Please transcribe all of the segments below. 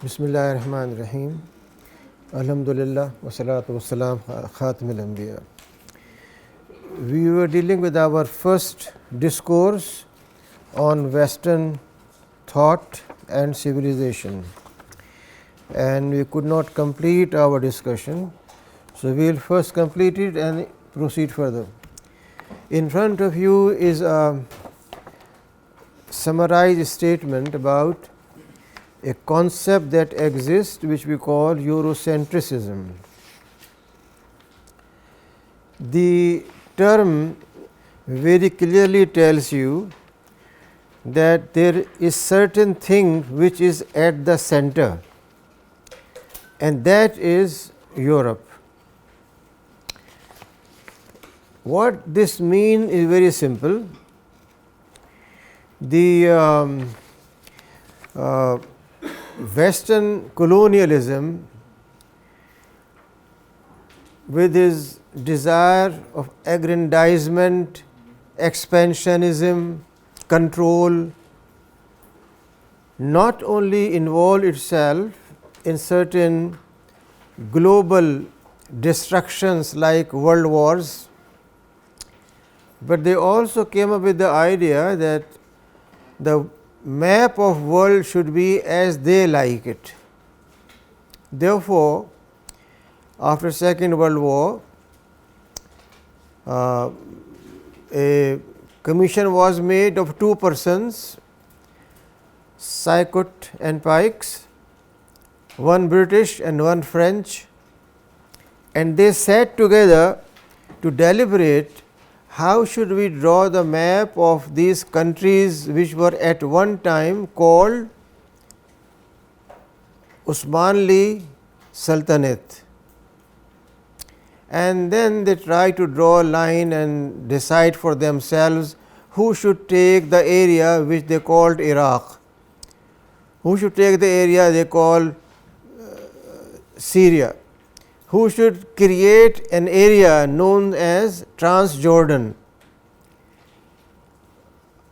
Bismillahirrahmanirrahim. Alhamdulillah wa salatu wa salam khatamil anbiya. We were dealing with our first discourse on Western thought and civilization, and we could not complete our discussion. So, we will first complete it and proceed further. In front of you is a summarized statement about a concept that exists which we call Eurocentrism. The term very clearly tells you that there is certain thing which is at the center, and that is Europe. What this means is very simple. The Western colonialism, with its desire of aggrandizement, expansionism, control, not only involved itself in certain global destructions like world wars, but they also came up with the idea that the map of world should be as they like it. Therefore, after Second World War, a commission was made of two persons, Sykes and Picke, one British and one French, and they sat together to deliberate how should we draw the map of these countries which were at one time called Osmanli Sultanate. And then they try to draw a line and decide for themselves who should take the area which they called Iraq, who should take the area they call Syria, who should create an area known as Transjordan.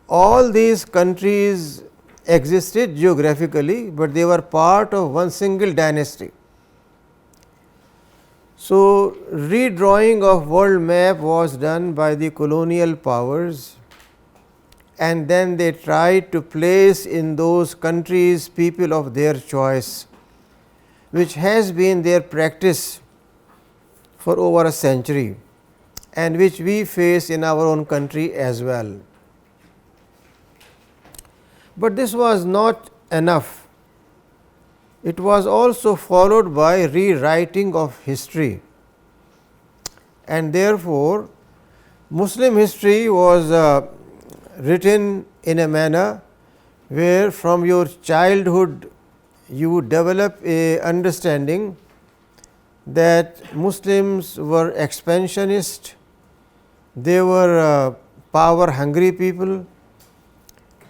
All these countries existed geographically, but they were part of one single dynasty. So, redrawing of world map was done by the colonial powers, and then they tried to place in those countries people of their choice, which has been their practice for over a century, and which we face in our own country as well. But this was not enough. It was also followed by rewriting of history, and therefore, Muslim history was written in a manner where from your childhood you would develop a understanding that Muslims were expansionist, they were power hungry people,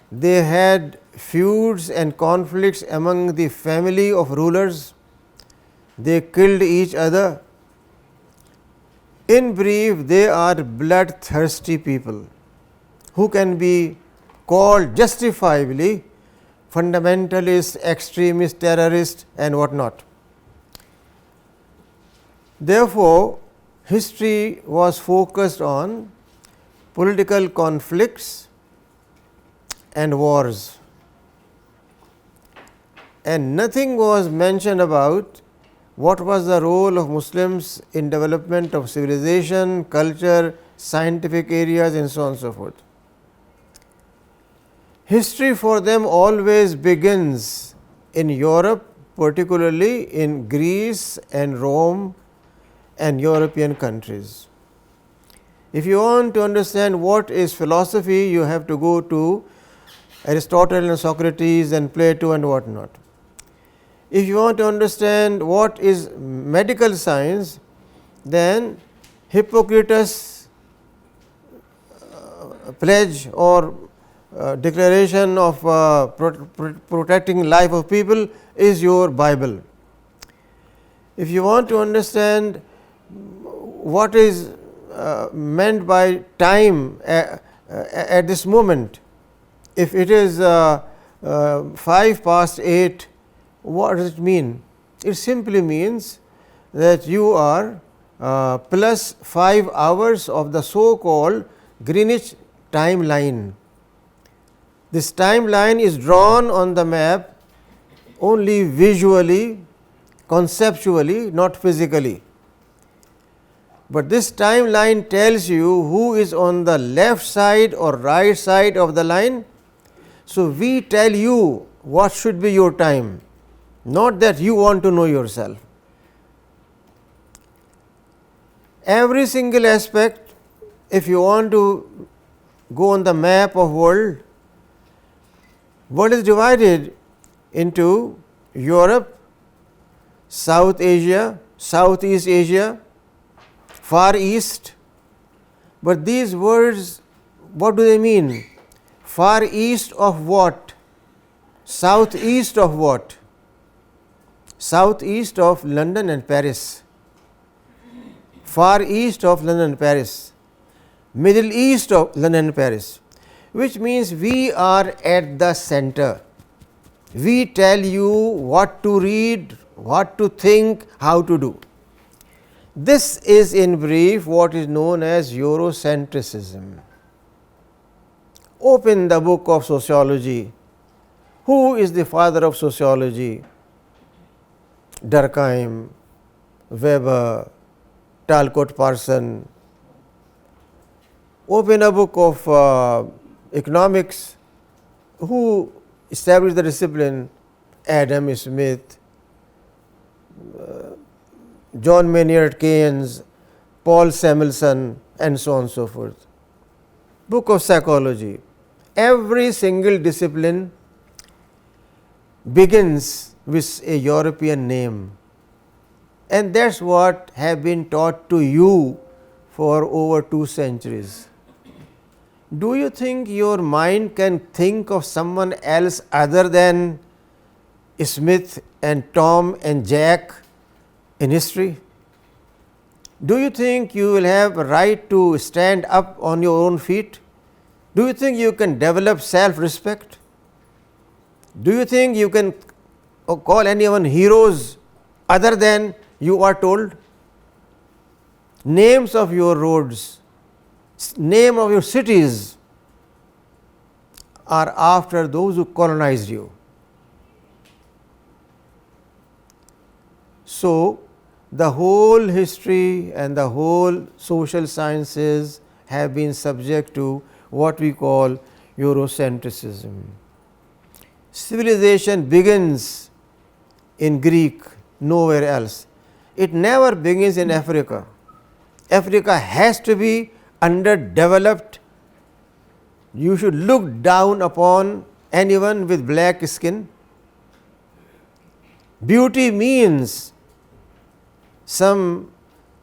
they had feuds and conflicts among the family of rulers, they killed each other. In brief, they are bloodthirsty people who can be called justifiably fundamentalists, extremists, terrorists and what not. Therefore, history was focused on political conflicts and wars, and nothing was mentioned about what was the role of Muslims in development of civilization, culture, scientific areas and so on and so forth. History for them always begins in Europe, particularly in Greece and Rome and European countries. If you want to understand what is philosophy, you have to go to Aristotle and Socrates and Plato and what not. If you want to understand what is medical science, then Hippocrates' pledge or declaration of protecting life of people is your Bible. If you want to understand what is meant by time at this moment, if it is 5 past 8 What does it mean? It simply means that you are plus 5 hours of the so called Greenwich timeline. This timeline is drawn on the map only visually, conceptually, not physically. But this timeline tells you who is on the left side or right side of the line. So, we tell you what should be your time, not that you want to know yourself. Every single aspect, if you want to go on the map of world is divided into Europe, South Asia, Southeast Asia, Far East. But these words, what do they mean? Far East of what? Southeast of what? Southeast of London and Paris. Far East of London and Paris. Middle East of London and Paris. Which means we are at the center. We tell you what to read, what to think, how to do. This is in brief what is known as Eurocentrism. Open the book of sociology. Who is the father of sociology? Durkheim, Weber, Talcott Parson. Open a book of economics. Who established the discipline? Adam Smith, John Maynard Keynes, Paul Samuelson, and so on and so forth. Book of psychology. Every single discipline begins with a European name, and that is what have been taught to you for over 2 centuries. Do you think your mind can think of someone else other than Smith and Tom and Jack in history? Do you think you will have a right to stand up on your own feet? Do you think you can develop self-respect? Do you think you can call anyone heroes other than you are told? Names of your roads, name of your cities are after those who colonized you. So, the whole history and the whole social sciences have been subject to what we call Eurocentrism. Civilization begins in Greek, nowhere else. It never begins in Africa. Africa has to be underdeveloped. You should look down upon anyone with black skin. Beauty means some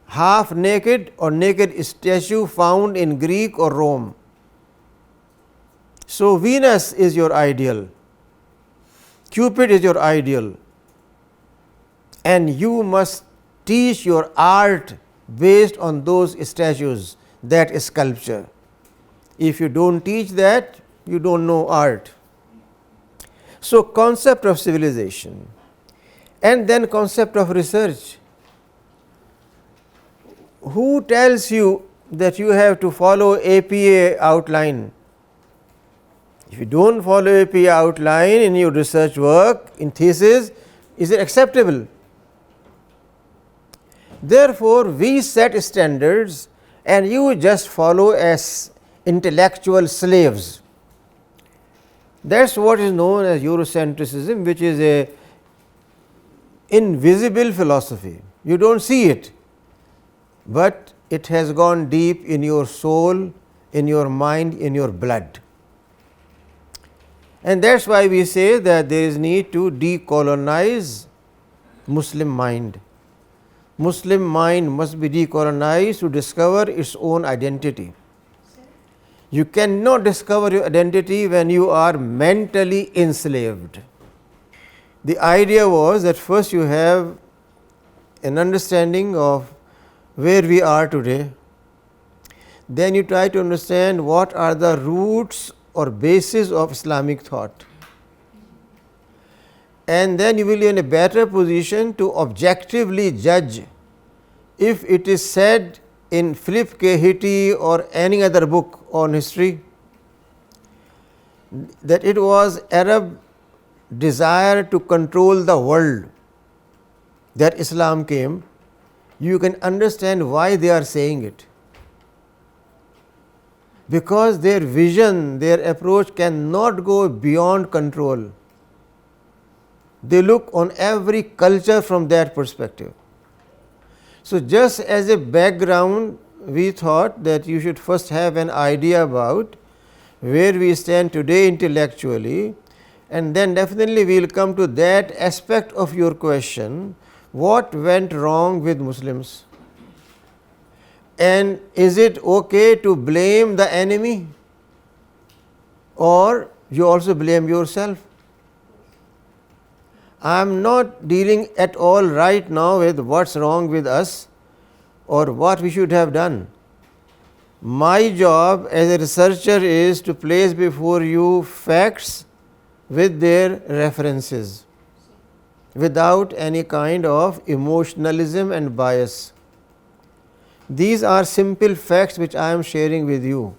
half naked or naked statue found in Greek or Rome. So, Venus is your ideal, Cupid is your ideal, and you must teach your art based on those statues, that sculpture. If you do not teach that, you do not know art. So, concept of civilization and then concept of research. Who tells you that you have to follow APA outline? If you do not follow APA outline in your research work, in thesis, is it acceptable? Therefore, we set standards and you just follow as intellectual slaves. That is what is known as Eurocentrism, which is a invisible philosophy. You do not see it, but it has gone deep in your soul, in your mind, in your blood. And that is why we say that there is need to decolonize Muslim mind. Muslim mind must be decolonized to discover its own identity. You cannot discover your identity when you are mentally enslaved. The idea was that first you have an understanding of where we are today, then you try to understand what are the roots or basis of Islamic thought. and then you will be in a better position to objectively judge if it is said in Philip K. Hitti or any other book on history that it was Arab desire to control the world that Islam came, you can understand why they are saying it. Because their vision, their approach cannot go beyond control. They look on every culture from that perspective. So, just as a background, we thought that you should first have an idea about where we stand today intellectually, and then definitely we will come to that aspect of your question, what went wrong with Muslims, and is it okay to blame the enemy or you also blame yourself. I am not dealing at all right now with what's wrong with us or what we should have done. My job as a researcher is to place before you facts with their references, without any kind of emotionalism and bias. These are simple facts which I am sharing with you.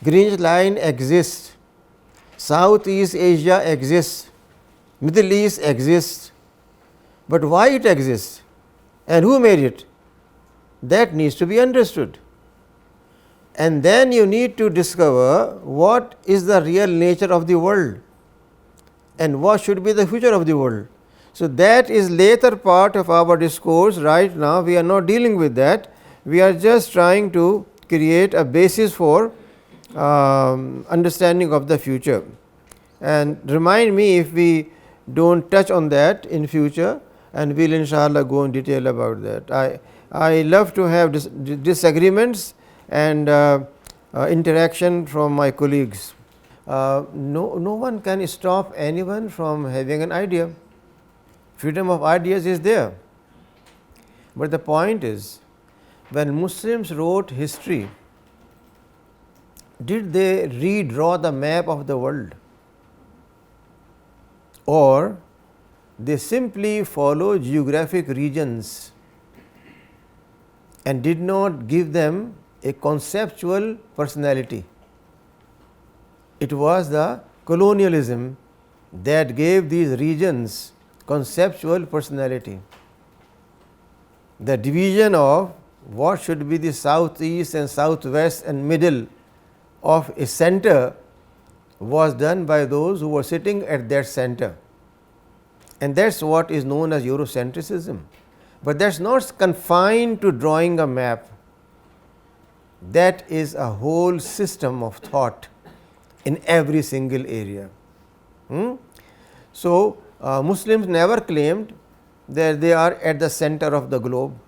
Greenwich line exists, Southeast Asia exists, Middle East exists, but why it exists and who made it, that needs to be understood. And then you need to discover what is the real nature of the world and what should be the future of the world. So, that is later part of our discourse. Right now we are not dealing with that, we are just trying to create a basis for understanding of the future. And remind me if we do not touch on that in future, and we will inshallah go in detail about that. I love to have disagreements and interaction from my colleagues. No one can stop anyone from having an idea. Freedom of ideas is there. But the point is, when Muslims wrote history, did they redraw the map of the world, or they simply follow geographic regions and did not give them a conceptual personality? It was the colonialism that gave these regions conceptual personality. The division of what should be the southeast and southwest and middle of a center was done by those who were sitting at that center, and that is what is known as Eurocentrism. But that is not confined to drawing a map, that is a whole system of thought in every single area. So, Muslims never claimed that they are at the center of the globe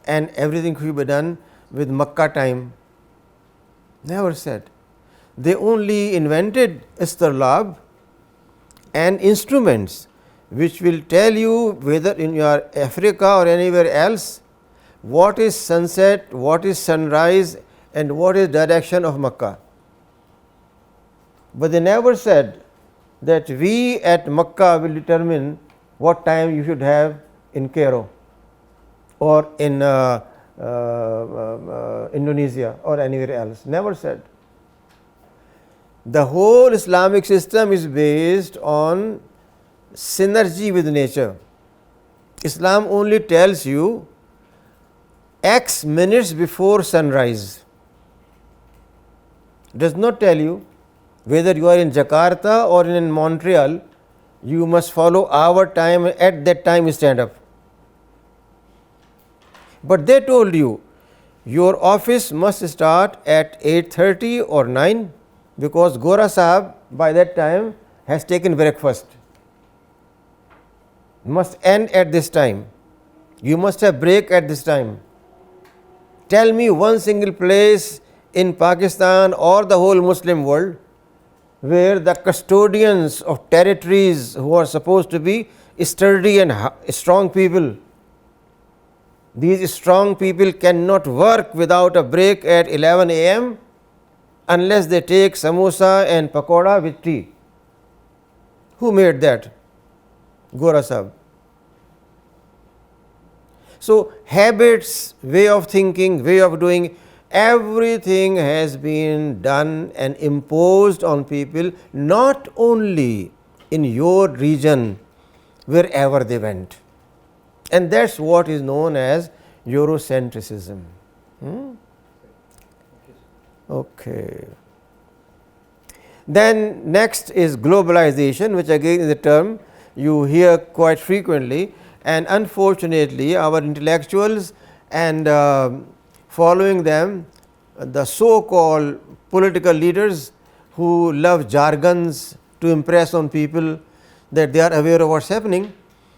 and everything should be done with Makkah time. Never said. They only invented istirlab and instruments which will tell you whether in your Africa or anywhere else what is sunset, what is sunrise, and what is direction of Makkah. But they never said that we at Makkah will determine what time you should have in Cairo or in Indonesia or anywhere else. Never said. The whole Islamic system is based on synergy with nature. Islam only tells you X minutes before sunrise, does not tell you whether you are in Jakarta or in Montreal, you must follow our time, at that time stand up. But they told you your office must start at 8:30 or 9, because Gora Sahab by that time has taken breakfast, must end at this time, you must have break at this time. Tell me one single place in Pakistan or the whole Muslim world where the custodians of territories who are supposed to be sturdy and strong people, these strong people cannot work without a break at 11 a.m. unless they take samosa and pakoda with tea. Who made that? Gora Sahib. So, habits, way of thinking, way of doing, everything has been done and imposed on people, not only in your region, wherever they went. And that is what is known as Eurocentrism. Okay. Then next is globalization, which again is a term you hear quite frequently, and unfortunately our intellectuals and following them, the so called political leaders who love jargons to impress on people that they are aware of what is happening,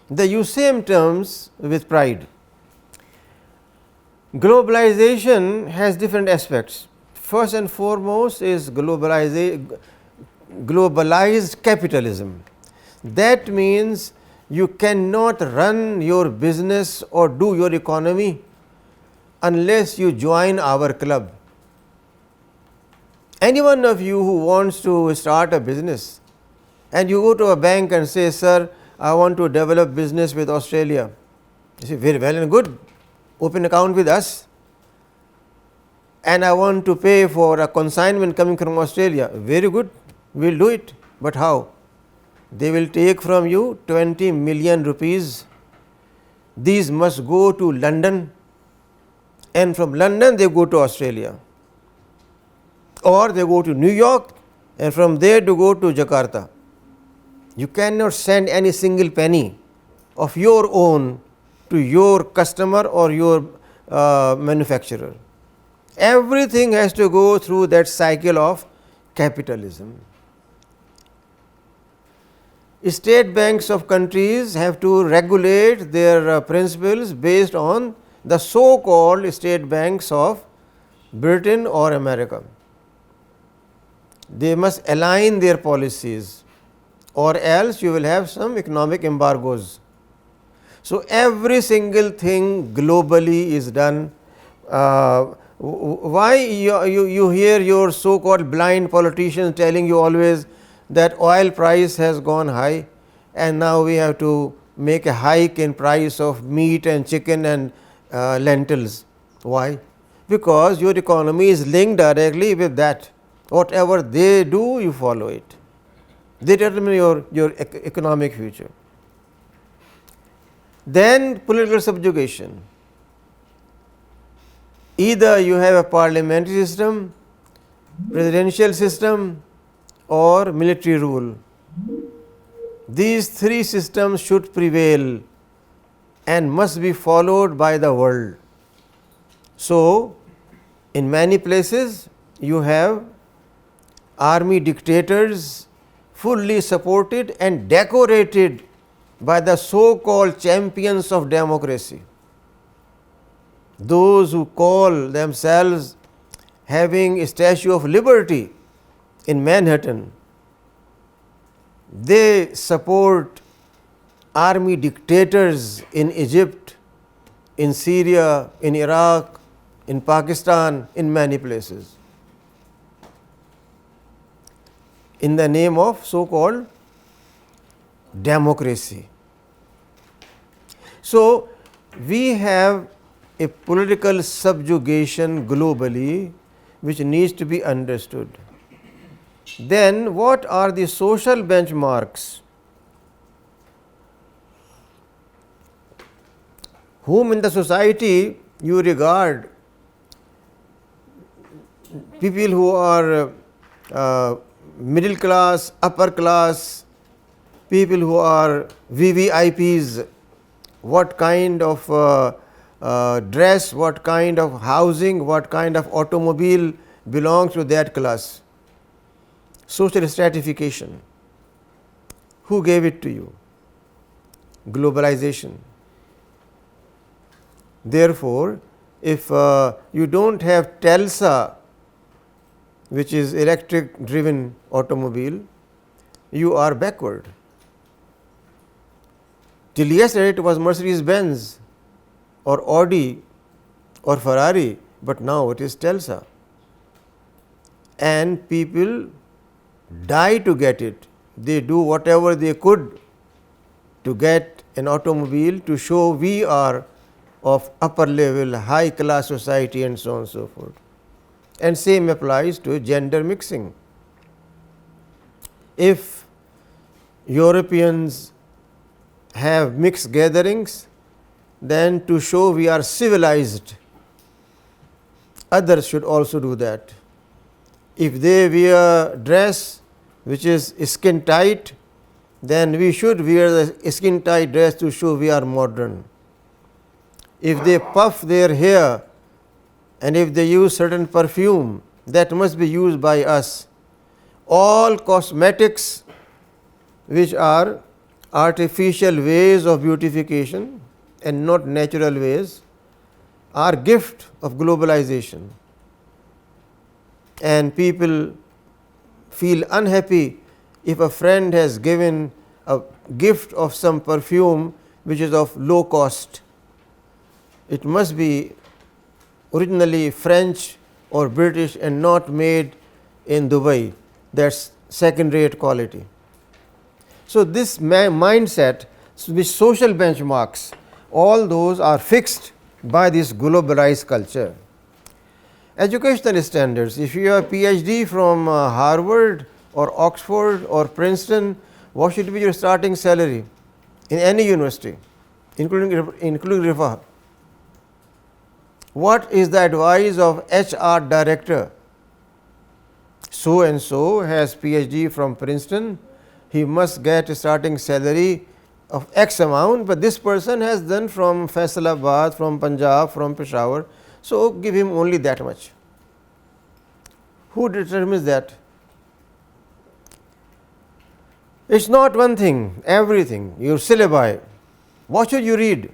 they use same terms with pride. Globalization has different aspects. First and foremost is globalized capitalism. That means you cannot run your business or do your economy unless you join our club. Any one of you who wants to start a business and you go to a bank and say, sir, I want to develop business with Australia. You say, very well and good, open account with us, and I want to pay for a consignment coming from Australia. Very good, we will do it, but how? They will take from you 20 million rupees. These must go to London, and from London they go to Australia, or they go to New York, and from there to go to Jakarta. You cannot send any single penny of your own to your customer or your manufacturer. Everything has to go through that cycle of capitalism. State banks of countries have to regulate their principles based on the so called state banks of Britain or America. They must align their policies, or else you will have some economic embargoes. So, every single thing globally is done. Why you hear your so called blind politicians telling you always that oil price has gone high and now we have to make a hike in price of meat and chicken and lentils. Why? Because your economy is linked directly with that. Whatever they do, you follow it. They determine your economic future. Then political subjugation. Either you have a parliamentary system, presidential system, or military rule. These three systems should prevail and must be followed by the world. So, in many places you have army dictators fully supported and decorated by the so called champions of democracy. Those who call themselves having a Statue of Liberty in Manhattan, they support army dictators in Egypt, in Syria, in Iraq, in Pakistan, in many places, in the name of so called democracy. So, we have a political subjugation globally which needs to be understood. Then what are the social benchmarks? Whom in the society you regard people who are middle class, upper class, people who are VVIPs, what kind of dress, what kind of housing, what kind of automobile belongs to that class? Social stratification. Who gave it to you? Globalization. Therefore, if you do not have Telsa, which is electric driven automobile, you are backward. Till yesterday it was Mercedes Benz or Audi or Ferrari, but now it is Telsa. And people die to get it. They do whatever they could to get an automobile to show we are of upper level, high class society, and so on and so forth. And same applies to gender mixing. If Europeans have mixed gatherings, then to show we are civilized, others should also do that. If they wear dress which is skin tight, then we should wear the skin tight dress to show we are modern. If they puff their hair and if they use certain perfume, that must be used by us. All cosmetics which are artificial ways of beautification and not natural ways are gift of globalization. And people feel unhappy if a friend has given a gift of some perfume which is of low cost. It must be originally French or British and not made in Dubai. That's second rate quality. So this mindset with social benchmarks, all those are fixed by this globalized culture. Educational standards, if you have PhD from Harvard or Oxford or Princeton, what should be your starting salary in any university, including Riphah? What is the advice of HR director? So and so has PhD from Princeton, he must get a starting salary of X amount, but this person has done from Faisalabad, from Punjab, from Peshawar, so give him only that much. Who determines that? It's not one thing, everything, your syllabi. What should you read?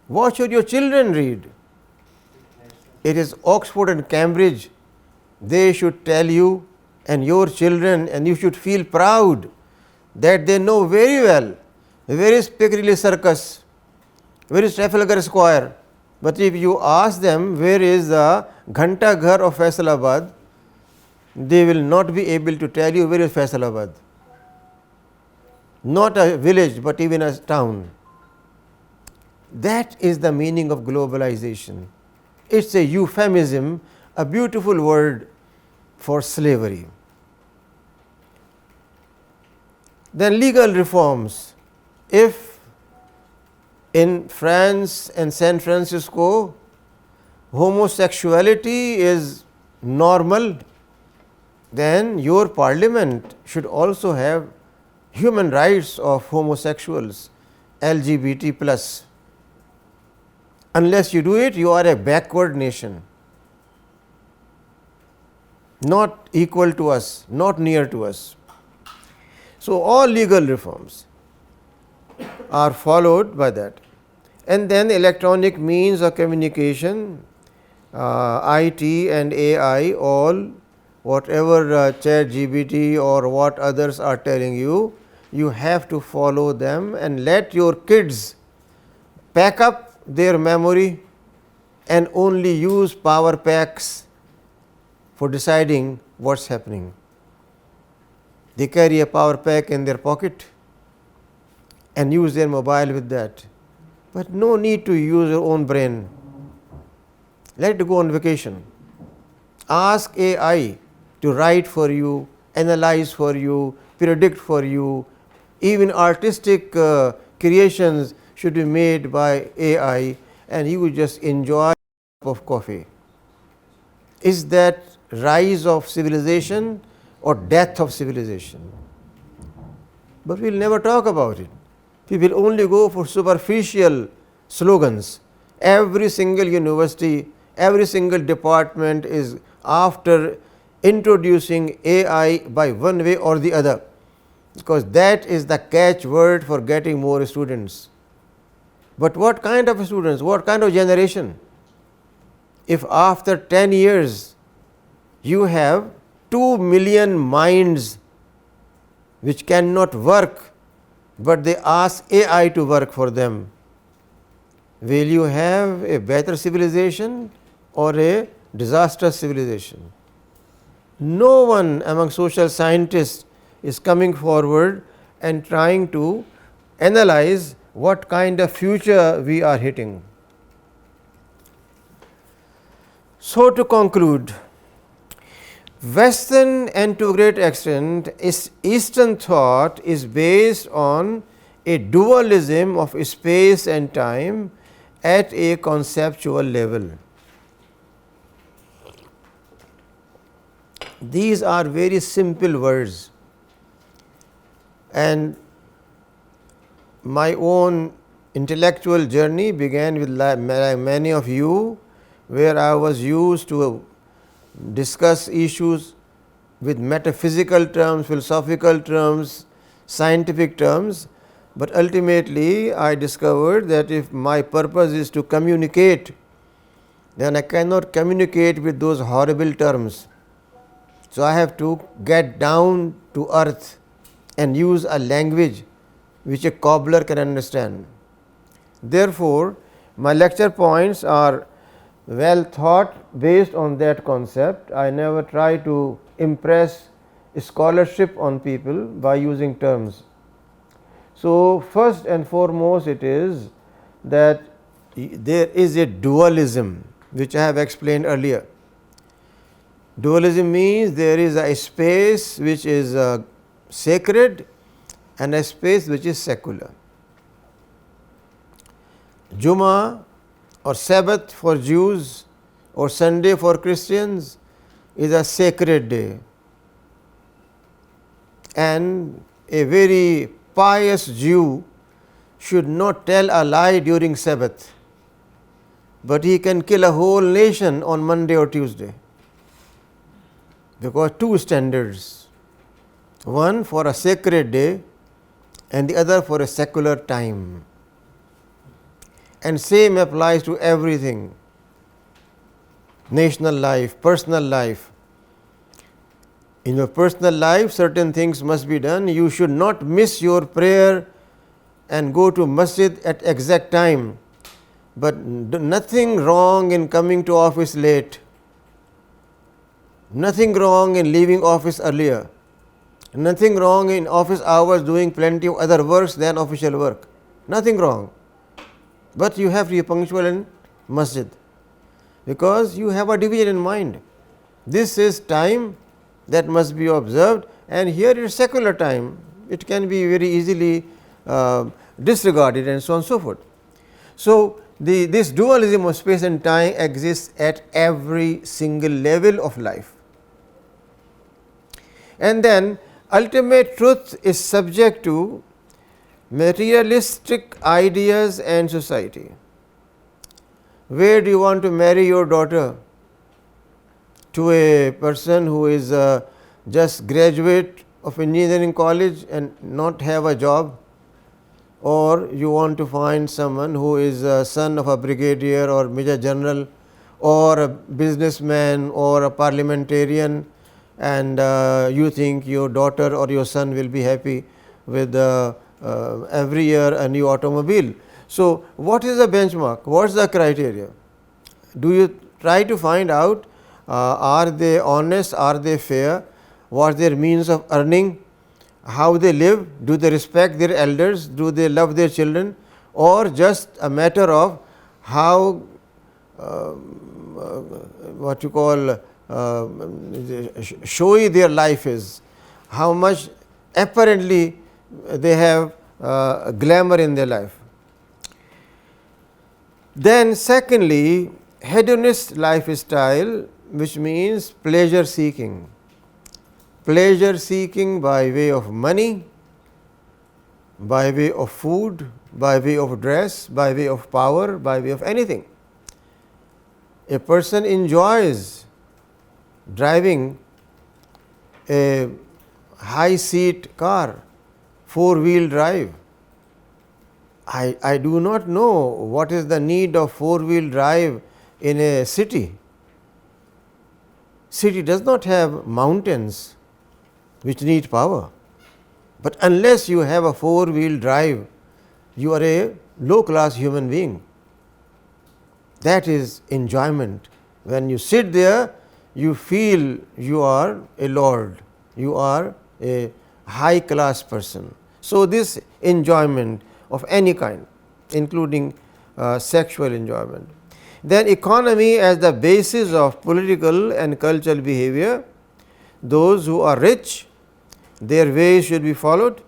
What should your children read? It is Oxford and Cambridge. They should tell you and your children, and you should feel proud that they know very well where is Piccadilly Circus, where is Trafalgar Square. But if you ask them where is the Ghanta Ghar of Faisalabad, they will not be able to tell you where is Faisalabad. Not a village, but even a town. That is the meaning of globalization. It's a euphemism, a beautiful word for slavery. Then legal reforms. If in France and San Francisco homosexuality is normal, then your parliament should also have human rights of homosexuals, LGBT plus. Unless you do it, you are a backward nation, not equal to us, not near to us. So all legal reforms are followed by that. And then electronic means of communication, IT and AI, all whatever ChatGPT or what others are telling you, you have to follow them and let your kids pack up their memory and only use power packs for deciding what's happening. They carry a power pack in their pocket and use their mobile with that. But no need to use your own brain. Let it go on vacation. Ask AI to write for you, analyze for you, predict for you. Even artistic creations should be made by AI, and you would just enjoy a cup of coffee. Is that rise of civilization or death of civilization? But we will never talk about it. We will only go for superficial slogans. Every single university, every single department is after introducing AI by one way or the other, because that is the catchword for getting more students. But what kind of students, what kind of generation? If after 10 years you have 2 million minds which cannot work, but they ask AI to work for them, will you have a better civilization or a disastrous civilization? No one among social scientists is coming forward and trying to analyze what kind of future we are hitting. So, to conclude, Western and to a great extent Eastern thought is based on a dualism of space and time at a conceptual level. These are very simple words, and my own intellectual journey began with many of you, where I was used to discuss issues with metaphysical terms, philosophical terms, scientific terms, but ultimately I discovered that if my purpose is to communicate, then I cannot communicate with those horrible terms. So, I have to get down to earth and use a language which a cobbler can understand. Therefore, my lecture points are well thought based on that concept. I never try to impress scholarship on people by using terms. So, first and foremost it is that there is a dualism which I have explained earlier. Dualism means there is a space which is sacred and a space which is secular. Jummah or Sabbath for Jews or Sunday for Christians is a sacred day, and a very pious Jew should not tell a lie during Sabbath, but he can kill a whole nation on Monday or Tuesday, because two standards, one for a sacred day and the other for a secular time, and same applies to everything, national life, personal life. In your personal life certain things must be done. You should not miss your prayer and go to masjid at exact time, but nothing wrong in coming to office late, nothing wrong in leaving office earlier, nothing wrong in office hours doing plenty of other works than official work, nothing wrong, but you have to be punctual in masjid, because you have a division in mind. This is time that must be observed, and here it is secular time, it can be very easily disregarded, and so on and so forth. So, this dualism of space and time exists at every single level of life. And then ultimate truth is subject to materialistic ideas and society. Where do you want to marry your daughter? To a person who is just graduate of engineering college and not have a job, or you want to find someone who is a son of a brigadier or major general, or a businessman or a parliamentarian, and you think your daughter or your son will be happy with every year a new automobile. So, what is the benchmark? What is the criteria? Do you try to find out are they honest, are they fair, what their means of earning, how they live, do they respect their elders, do they love their children, or just a matter of how what you call showy their life is, how much apparently they have glamour in their life. Then secondly, hedonist lifestyle, which means pleasure seeking by way of money, by way of food, by way of dress, by way of power, by way of anything. A person enjoys driving a high seat car, 4-wheel drive. I do not know what is the need of 4-wheel drive in a city. City does not have mountains which need power, but unless you have a 4-wheel drive, you are a low class human being. That is enjoyment. When you sit there, you feel you are a lord, you are a high class person. So, this enjoyment, of any kind, including sexual enjoyment. Then economy as the basis of political and cultural behavior. Those who are rich, their ways should be followed,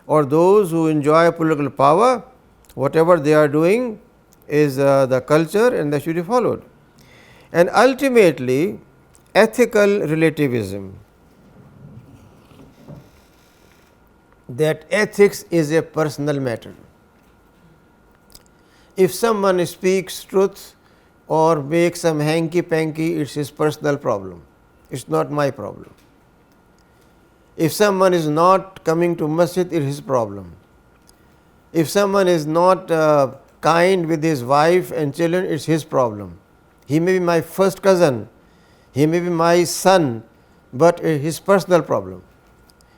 or those who enjoy political power, whatever they are doing is the culture and that should be followed. And ultimately, ethical relativism, that ethics is a personal matter. If someone speaks truth or makes some hanky-panky, it is his personal problem, it is not my problem. If someone is not coming to masjid, it is his problem. If someone is not kind with his wife and children, it is his problem. He may be my first cousin, he may be my son, but it is his personal problem.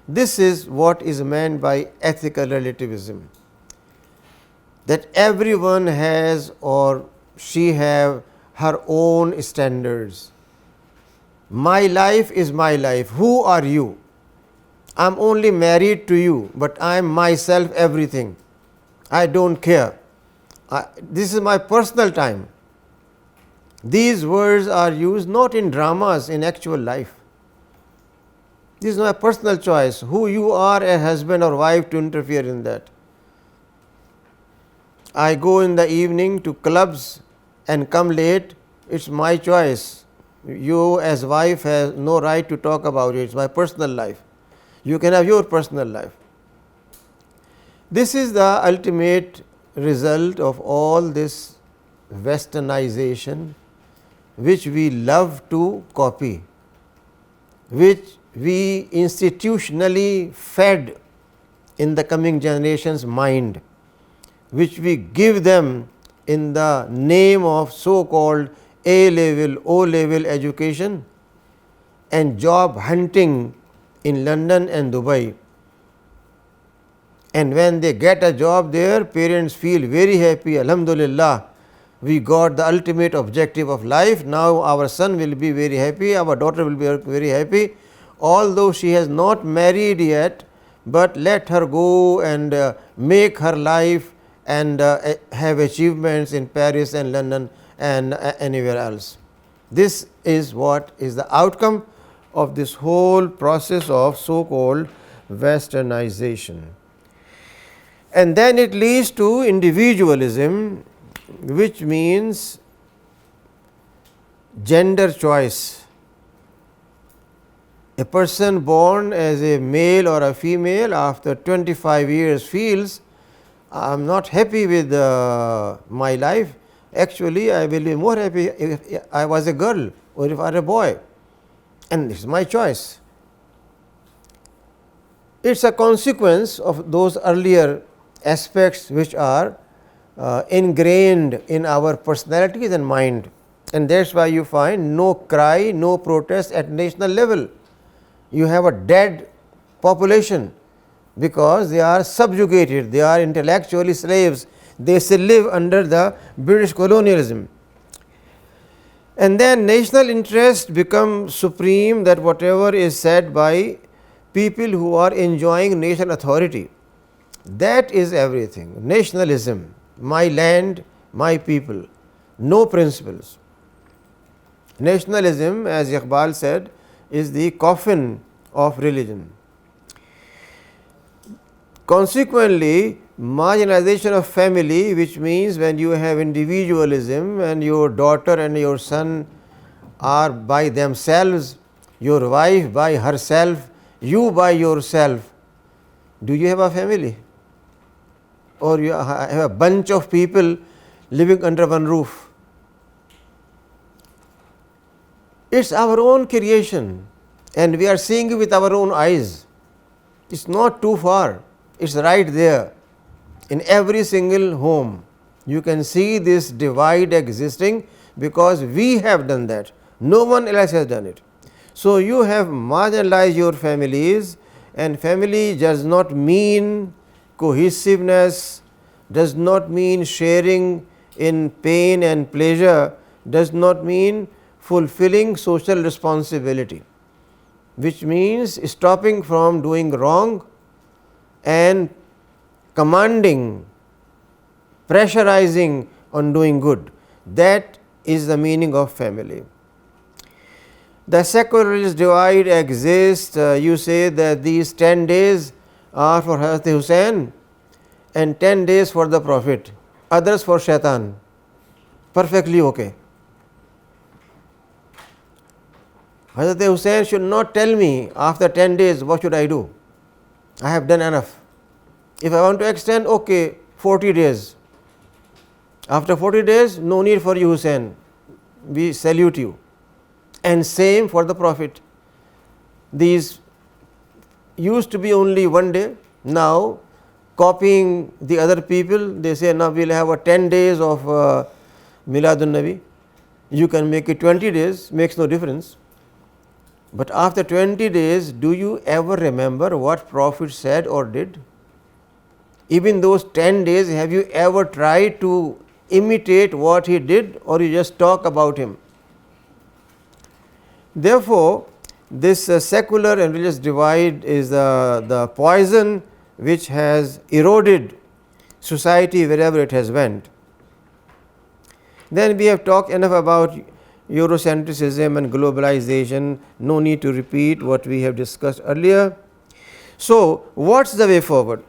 This is what is meant by ethical relativism, that everyone has or she have her own standards. My life is my life. Who are you? I am only married to you, but I am myself everything. I don't care. This is my personal time. These words are used not in dramas, in actual life. This is my personal choice. Who you are as husband or wife to interfere in that? I go in the evening to clubs and come late, it is my choice. You as wife have no right to talk about it, it is my personal life. You can have your personal life. This is the ultimate result of all this westernization which we love to copy, which we institutionally fed in the coming generation's mind, which we give them in the name of so-called A-level, O-level education and job hunting in London and Dubai. And when they get a job there, parents feel very happy, Alhamdulillah, we got the ultimate objective of life. Now our son will be very happy, our daughter will be very happy, although she has not married yet, but let her go and make her life and have achievements in Paris and London and anywhere else. This is what is the outcome of this whole process of so-called westernization. And then it leads to individualism, which means gender choice. A person born as a male or a female after 25 years feels, I am not happy with my life. Actually, I will be more happy if I was a girl or if I were a boy, and this is my choice. It is a consequence of those earlier aspects which are ingrained in our personalities and mind, and that is why you find no cry, no protest at national level. You have a dead population because they are subjugated, they are intellectually slaves, they still live under the British colonialism. And then national interest becomes supreme, that whatever is said by people who are enjoying national authority, that is everything. Nationalism, my land, my people, no principles. Nationalism, as Iqbal said, is the coffin of religion. Consequently, marginalization of family, which means when you have individualism and your daughter and your son are by themselves, your wife by herself, you by yourself, do you have a family? Or you have a bunch of people living under one roof? It is our own creation and we are seeing it with our own eyes. It is not too far, it is right there. In every single home, you can see this divide existing because we have done that, no one else has done it. So, you have marginalized your families, and family does not mean cohesiveness, does not mean sharing in pain and pleasure, does not mean fulfilling social responsibility, which means stopping from doing wrong and commanding pressurizing on doing good. That is the meaning of family. The secular religious divide exists. You say that these 10 days are for Hazrat Hussain and 10 days for the Prophet, others for Shaitan. Perfectly okay. Hazrat Hussain should not tell me after 10 days what should I do. I have done enough. If I want to extend, okay, 40 days. After 40 days, no need for you, Hussain. We salute you. And same for the Prophet. These used to be only one day. Now, copying the other people, they say now we will have a 10 days of Miladun Nabi. You can make it 20 days, makes no difference. But after 20 days, do you ever remember what Prophet said or did? Even those 10 days, have you ever tried to imitate what he did, or you just talk about him? Therefore, this secular and religious divide is the poison which has eroded society wherever it has went. Then we have talked enough about Eurocentrism and globalization, no need to repeat what we have discussed earlier. So, what's the way forward?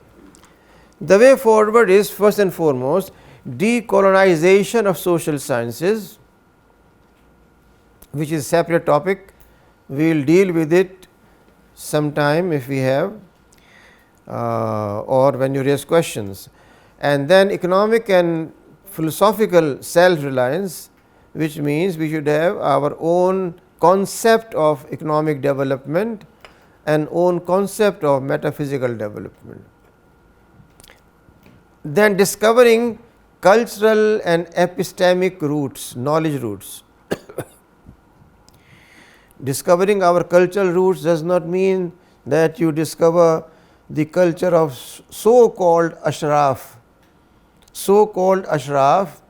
The way forward is first and foremost decolonization of social sciences, which is a separate topic. We will deal with it sometime if we have or when you raise questions. And then economic and philosophical self-reliance, which means we should have our own concept of economic development and own concept of metaphysical development. Then discovering cultural and epistemic roots, knowledge roots. Discovering our cultural roots does not mean that you discover the culture of so-called ashraf. So-called ashraf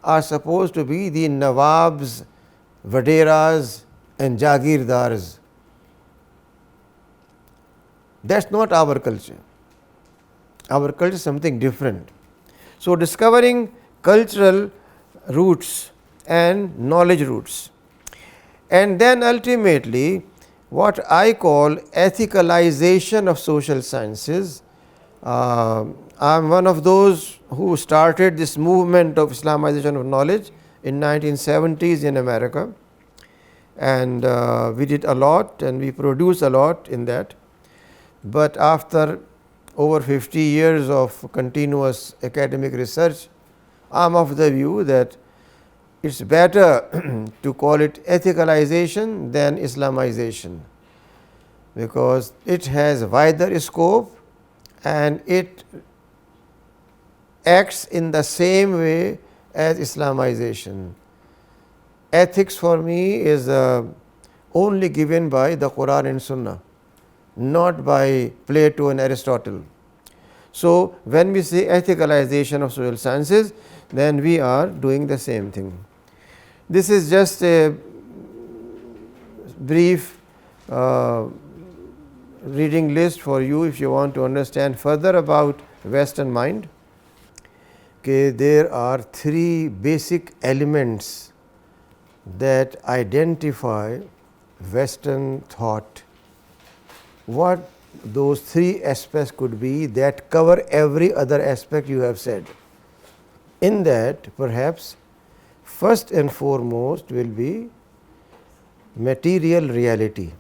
are supposed to be the nawabs, vaderas and jagirdars. That's not our culture. Our culture is something different. So, discovering cultural roots and knowledge roots. And then ultimately, what I call ethicalization of social sciences. I am one of those who started this movement of Islamization of knowledge in 1970s in America, and we did a lot and we produced a lot in that. But after over 50 years of continuous academic research, I am of the view that it is better to call it ethicalization than Islamization, because it has wider scope and it acts in the same way as Islamization. Ethics for me is only given by the Quran and Sunnah, not by Plato and Aristotle. So, when we say ethicalization of social sciences, then we are doing the same thing. This is just a brief reading list for you if you want to understand further about Western mind. Okay, there are three basic elements that identify Western thought. What those three aspects could be that cover every other aspect you have said. In that, perhaps first and foremost will be material reality,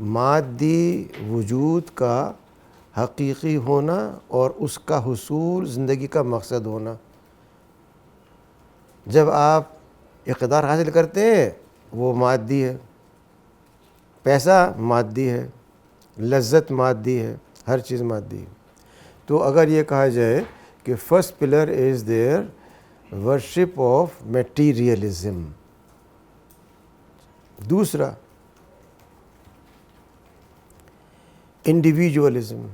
मादी वजूद का हकीकी होना और उसका हुसूल ज़िंदगी का मकसद होना. जब आप इक़्तिदार हासिल करते हैं वो मादी है, पैसा मादी है, लज्जत मादी है, हर चीज़ मादी है. तो अगर ये कहा जाए कि first pillar is their worship of materialism. दूसरा इंडिविजुअलिज़म,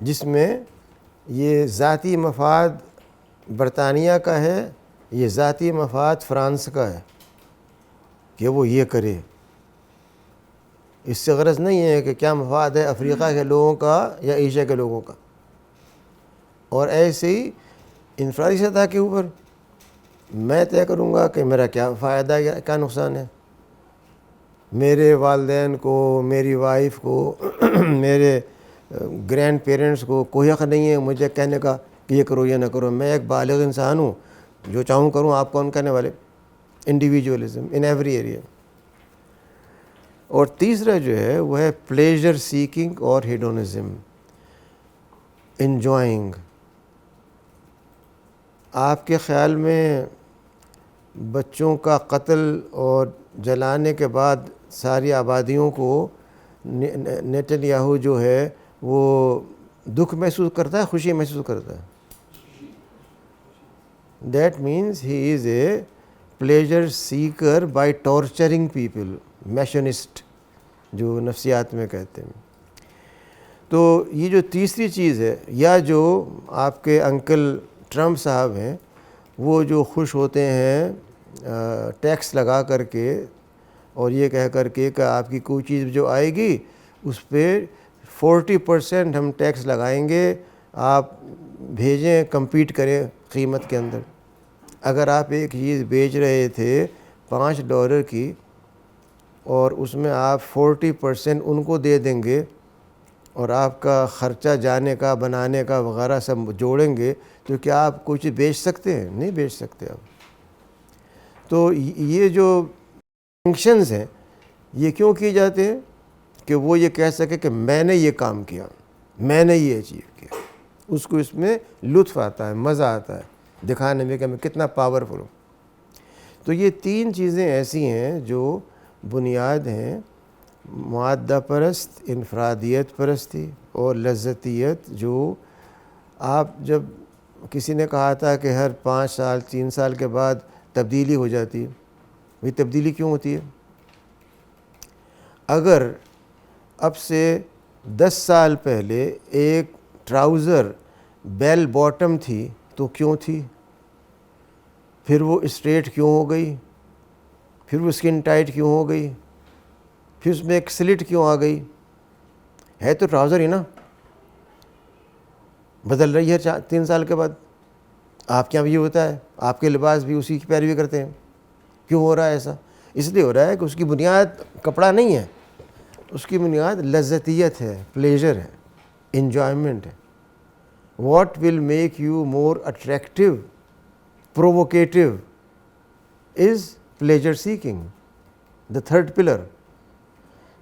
जिसमें ये ज़ाती मफाद बरतानिया का है, ये ज़ाती मफाद फ्रांस का है कि वो ये करे. इससे गरज नहीं है कि क्या मफाद है अफ्रीका के लोगों का या एशिया के लोगों का. اور ایسے ہی انفرادی سطح کے اوپر میں طے کروں گا کہ میرا کیا فائدہ ہے کیا نقصان ہے. میرے والدین کو, میری وائف کو, میرے گرینڈ پیرنٹس کو کوئی حق نہیں ہے مجھے کہنے کا کہ یہ کرو یہ نہ کرو. میں ایک بالغ انسان ہوں, جو چاہوں کروں, آپ کون کہنے والے. Individualism in every area. اور تیسرا جو ہے وہ ہے پلیجر سیکنگ اور ہیڈونزم, انجوائنگ. آپ کے خیال میں بچوں کا قتل اور جلانے کے بعد ساری آبادیوں کو نیتن یاہو جو ہے وہ دکھ محسوس کرتا ہے, خوشی محسوس کرتا ہے؟ That means he is a pleasure seeker by torturing people, میشنسٹ جو نفسیات میں کہتے ہیں. تو یہ جو تیسری چیز ہے, یا جو آپ کے انکل ٹرمپ صاحب ہیں وہ جو خوش ہوتے ہیں ٹیکس لگا کر کے اور یہ کہہ کر کے کہ آپ کی کوئی چیز جو آئے گی اس پہ 40% ہم ٹیکس لگائیں گے, آپ بھیجیں کمپیٹ کریں قیمت کے اندر. اگر آپ ایک چیز بیچ رہے تھے $5 کی اور اس میں آپ 40% ان کو دے دیں گے اور آپ کا خرچہ جانے کا, بنانے کا وغیرہ سب جوڑیں گے, تو کیا آپ کوئی چیز بیچ سکتے ہیں؟ نہیں بیچ سکتے آپ. تو یہ جو سینکشنز ہیں یہ کیوں کیے جاتے ہیں؟ کہ وہ یہ کہہ سکے کہ میں نے یہ کام کیا, میں نے یہ اچیو کیا. اس کو اس میں لطف آتا ہے, مزہ آتا ہے دکھانے میں کہ میں کتنا پاورفل ہوں. تو یہ 3 چیزیں ایسی ہیں جو بنیاد ہیں معدہ پرست, انفرادیت پرستی اور لذتیت. جو آپ جب کسی نے کہا تھا کہ ہر 5 سال 3 سال کے بعد تبدیلی ہو جاتی ہے, وہی تبدیلی کیوں ہوتی ہے؟ اگر اب سے 10 سال پہلے ایک ٹراؤزر بیل باٹم تھی تو کیوں تھی؟ پھر وہ اسٹریٹ کیوں ہو گئی؟ پھر وہ اسکن ٹائٹ کیوں ہو گئی؟ پھر اس میں ایک سلٹ کیوں آ گئی؟ ہے تو ٹراؤزر ہی نا, بدل رہی ہے 3 سال کے بعد. آپ کے یہاں بھی یہ ہوتا ہے, آپ کے لباس بھی اسی کی پیروی کرتے ہیں. کیوں ہو رہا ہے ایسا؟ اس لیے ہو رہا ہے کہ اس کی بنیاد کپڑا نہیں ہے, اس کی بنیاد لذتیت ہے, پلیجر ہے, انجوائمنٹ ہے. What will make you more attractive, provocative is pleasure seeking, the third pillar.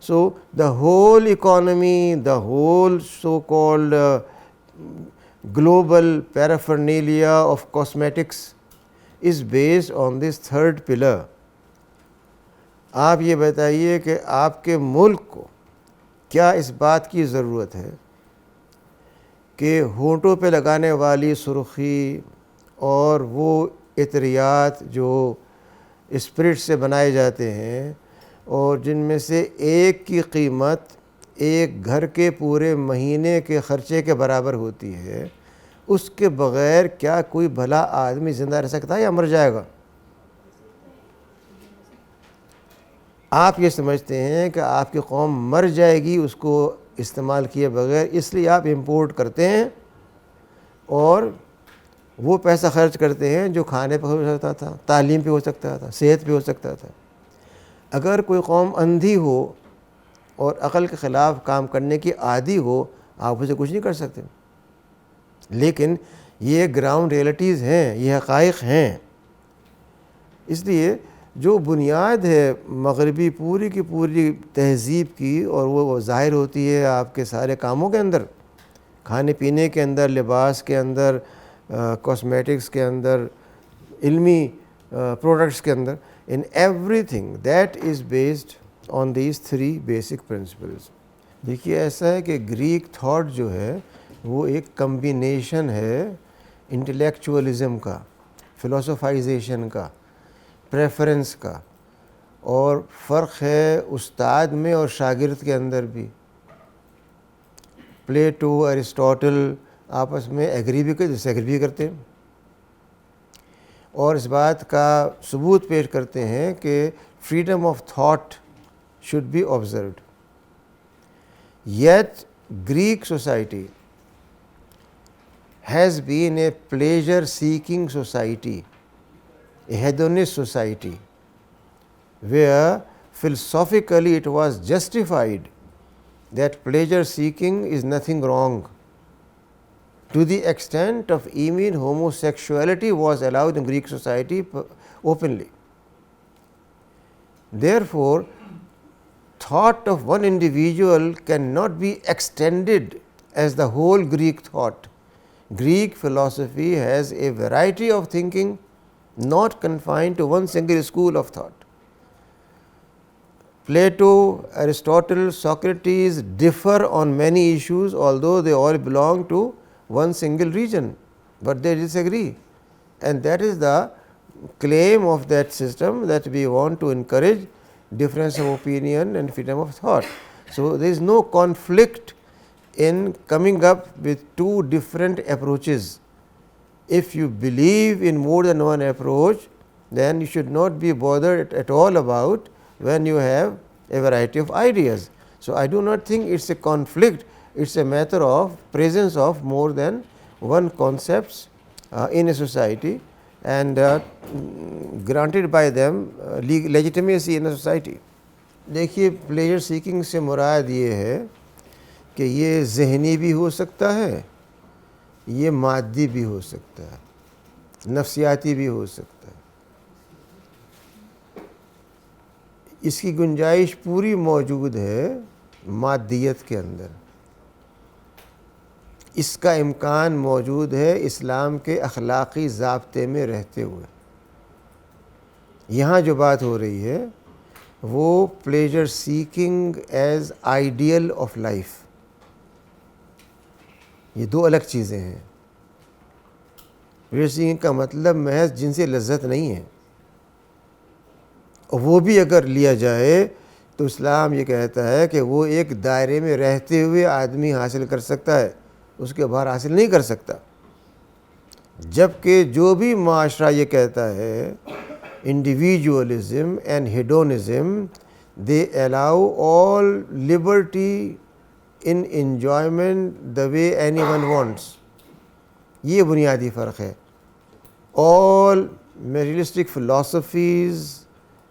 So the whole economy, the whole so-called global paraphernalia of cosmetics is based on this third pillar. آپ یہ بتائیے کہ آپ کے ملک کو کیا اس بات کی ضرورت ہے کہ ہونٹوں پہ لگانے والی سرخی اور وہ عطریات جو اسپرٹ سے بنائے جاتے ہیں اور جن میں سے ایک کی قیمت ایک گھر کے پورے مہینے کے خرچے کے برابر ہوتی ہے, اس کے بغیر کیا کوئی بھلا آدمی زندہ رہ سکتا ہے یا مر جائے گا؟ آپ یہ سمجھتے ہیں کہ آپ کی قوم مر جائے گی اس کو استعمال کیے بغیر, اس لیے آپ امپورٹ کرتے ہیں اور وہ پیسہ خرچ کرتے ہیں جو کھانے پہ ہو سکتا تھا, تعلیم پہ ہو سکتا تھا, صحت پہ ہو سکتا تھا. اگر کوئی قوم اندھی ہو اور عقل کے خلاف کام کرنے کی عادی ہو, آپ اسے کچھ نہیں کر سکتے. لیکن یہ گراؤنڈ ریئلٹیز ہیں, یہ حقائق ہیں. اس لیے جو بنیاد ہے مغربی پوری کی پوری تہذیب کی, اور وہ ظاہر ہوتی ہے آپ کے سارے کاموں کے اندر, کھانے پینے کے اندر, لباس کے اندر, کاسمیٹکس کے اندر, علمی پروڈکٹس کے اندر, in everything that is based on these 3 basic principles. دیکھیے ایسا ہے کہ گریک تھاٹ جو ہے وہ ایک کمبینیشن ہے انٹلیکچوئلزم کا, فلسفائزیشن کا, پریفرنس کا, اور فرق ہے استاد میں اور شاگرد کے اندر بھی. پلیٹو, ارسطاٹل آپس میں ایگری بھی کرتے, ڈس ایگری بھی کرتے ہیں, اور اس بات کا ثبوت پیش کرتے ہیں کہ freedom of thought should be observed. Yet Greek society has been a pleasure seeking society, a hedonist society, where philosophically it was justified that pleasure seeking is nothing wrong, to the extent of even homosexuality was allowed in Greek society openly. Therefore, thought of one individual cannot be extended as the whole Greek thought. Greek philosophy has a variety of thinking, not confined to one single school of thought. Plato, Aristotle, Socrates differ on many issues, although they all belong to one single region, but they disagree. And that is the claim of that system, that we want to encourage difference of opinion and freedom of thought. So, there is no conflict in coming up with two different approaches. If you believe in more than one approach, then you should not be bothered at all about when you have a variety of ideas. So, I do not think it is a conflict, it is a matter of presence of more than one concepts in a society, and granted by them legitimacy in a society. دیکھیے pleasure seeking سے مراد یہ ہے کہ یہ ذہنی بھی ہو سکتا ہے، یہ مادی بھی ہو سکتا ہے، نفسیاتی بھی ہو سکتا ہے. اس کی گنجائش پوری موجود ہے مادیت کے اندر. اس کا امکان موجود ہے اسلام کے اخلاقی ضابطے میں رہتے ہوئے. یہاں جو بات ہو رہی ہے وہ pleasure seeking as ideal of life. یہ دو الگ چیزیں ہیں. پلیجر سیکنگ کا مطلب محض جنسی لذت نہیں ہے، اور وہ بھی اگر لیا جائے تو اسلام یہ کہتا ہے کہ وہ ایک دائرے میں رہتے ہوئے آدمی حاصل کر سکتا ہے، اس کے باہر حاصل نہیں کر سکتا. جبکہ جو بھی معاشرہ یہ کہتا ہے individualism and hedonism, they allow all liberty in enjoyment the way anyone wants. یہ بنیادی فرق ہے. All materialistic philosophies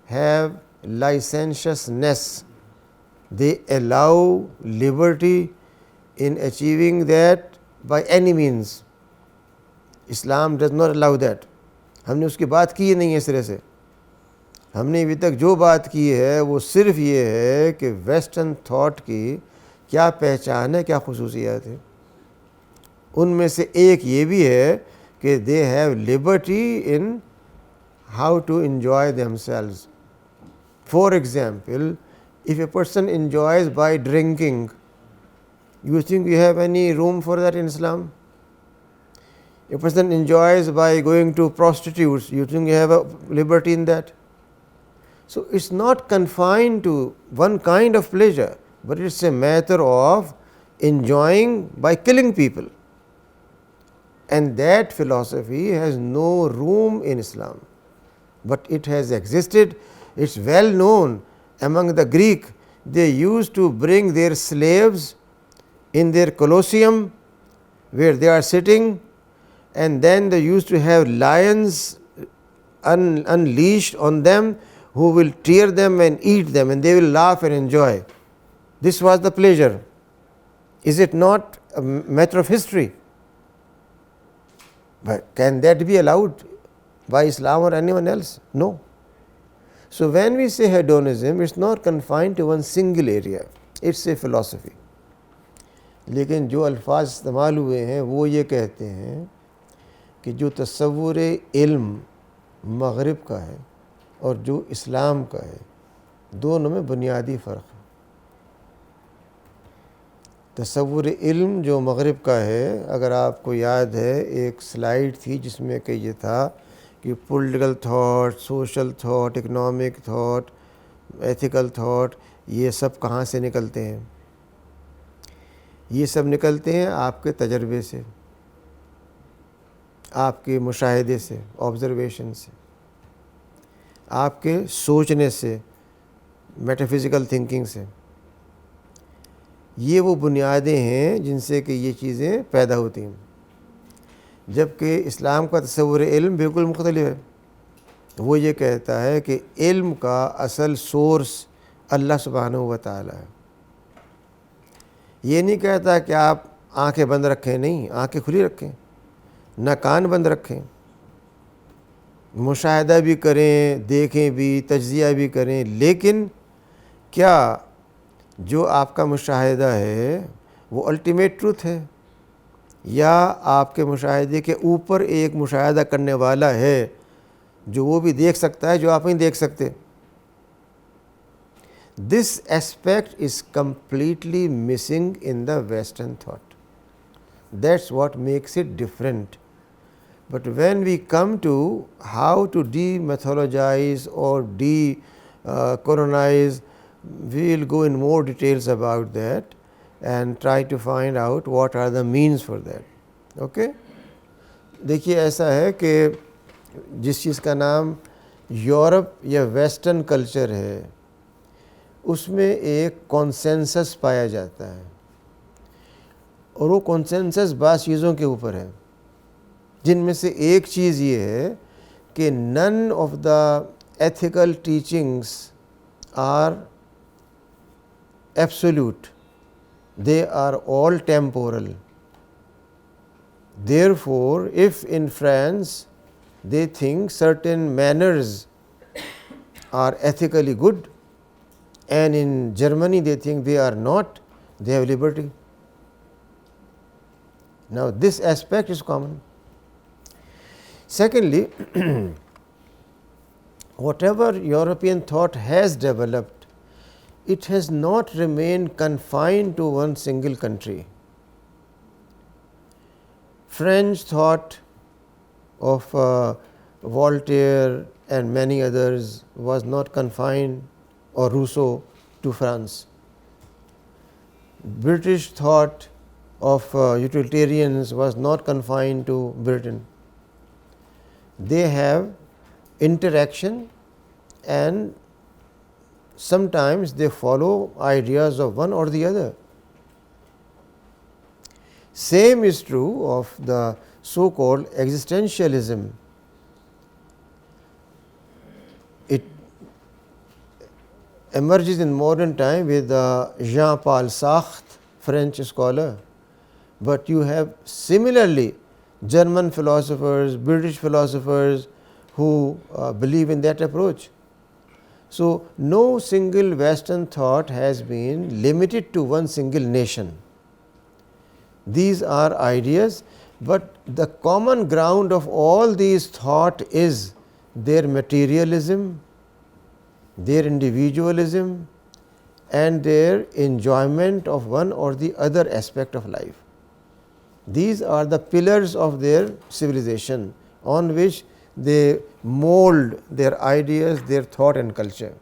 have licentiousness. They allow liberty in achieving that by any means. Islam does not allow that. ہم نے اس کی بات کی نہیں ہے سرے سے. ہم نے ابھی تک جو بات کی ہے وہ صرف یہ ہے کہ ویسٹرن تھاٹ کی کیا پہچان ہے، کیا خصوصیات ہیں. ان میں سے ایک یہ بھی ہے کہ they have liberty in how to enjoy themselves. For example, if a person enjoys by drinking, you think you have any room for that in Islam? A person enjoys by going to prostitutes, you think you have a liberty in that? So it's not confined to one kind of pleasure, but it's a matter of enjoying by killing people. And that philosophy has no room in Islam, but it has existed. It's well known among the Greek. They used to bring their slaves in their colosseum where they are sitting, and then they used to have lions unleashed on them who will tear them and eat them, and they will laugh and enjoy. This was the pleasure. Is it not a matter of history? But can that be allowed by Islam or anyone else? No. So when we say hedonism, it's not confined to one single area. It's a philosophy. لیکن جو الفاظ استعمال ہوئے ہیں وہ یہ کہتے ہیں کہ جو تصور علم مغرب کا ہے اور جو اسلام کا ہے دونوں میں بنیادی فرق ہے. تصور علم جو مغرب کا ہے, اگر آپ کو یاد ہے ایک سلائیڈ تھی جس میں کہ یہ تھا کہ political thought, social thought, economic thought, ethical thought, یہ سب کہاں سے نکلتے ہیں؟ یہ سب نکلتے ہیں آپ کے تجربے سے, آپ کے مشاہدے سے, آبزرویشن سے, آپ کے سوچنے سے, میٹافزیکل تھنکنگ سے. یہ وہ بنیادیں ہیں جن سے کہ یہ چیزیں پیدا ہوتی ہیں. जबकि इस्लाम का तस्वुर इल्म बिल्कुल मुख्तलिफ है। वो ये कहता है कि इल्म का असल सोर्स अल्लाह सुब्हानहू व तआला है। ये नहीं कहता कि आप आंखें बंद रखें, नहीं, आंखें खुली रखें, ना कान बंद रखें, मुशाहिदा भी करें, देखें भी, तज्ज़िया भी करें, लेकिन क्या जो आपका मुशाहिदा है वो अल्टीमेट ट्रूथ है या आपके मुशाहिदे के ऊपर एक मुशाहिदा करने वाला है जो वो भी देख सकता है जो आप नहीं देख सकते। This aspect is completely missing in the Western thought. That's what makes it different. But when we come to how to demythologize or decolonize, we will go in more details about that and try to find out what are the means for that. Okay? देखिए ऐसा है कि जिस चीज़ का नाम Europe या western culture है उसमें एक कॉन्सेंसस पाया जाता है और वो कॉन्सेंसस बास चीज़ों के ऊपर है, जिनमें से एक चीज़ ये है कि none of the ethical teachings are absolute, they are all temporal. Therefore, if in France they think certain manners are ethically good and in Germany they think they are not, they have liberty. Now, this aspect is common. Secondly, whatever European thought has developed, it has not remained confined to one single country. French thought of Voltaire and many others was not confined, or Rousseau, to France. British thought of utilitarians was not confined to Britain. They have interaction and sometimes they follow ideas of one or the other. Same is true of the so-called existentialism. It emerges in modern time with Jean-Paul Sartre, French scholar, but you have similarly German philosophers, British philosophers who believe in that approach. So, no single Western thought has been limited to one single nation. These are ideas, but the common ground of all these thought is their materialism, their individualism and their enjoyment of one or the other aspect of life. These are the pillars of their civilization on which they mold their ideas, their thought and culture.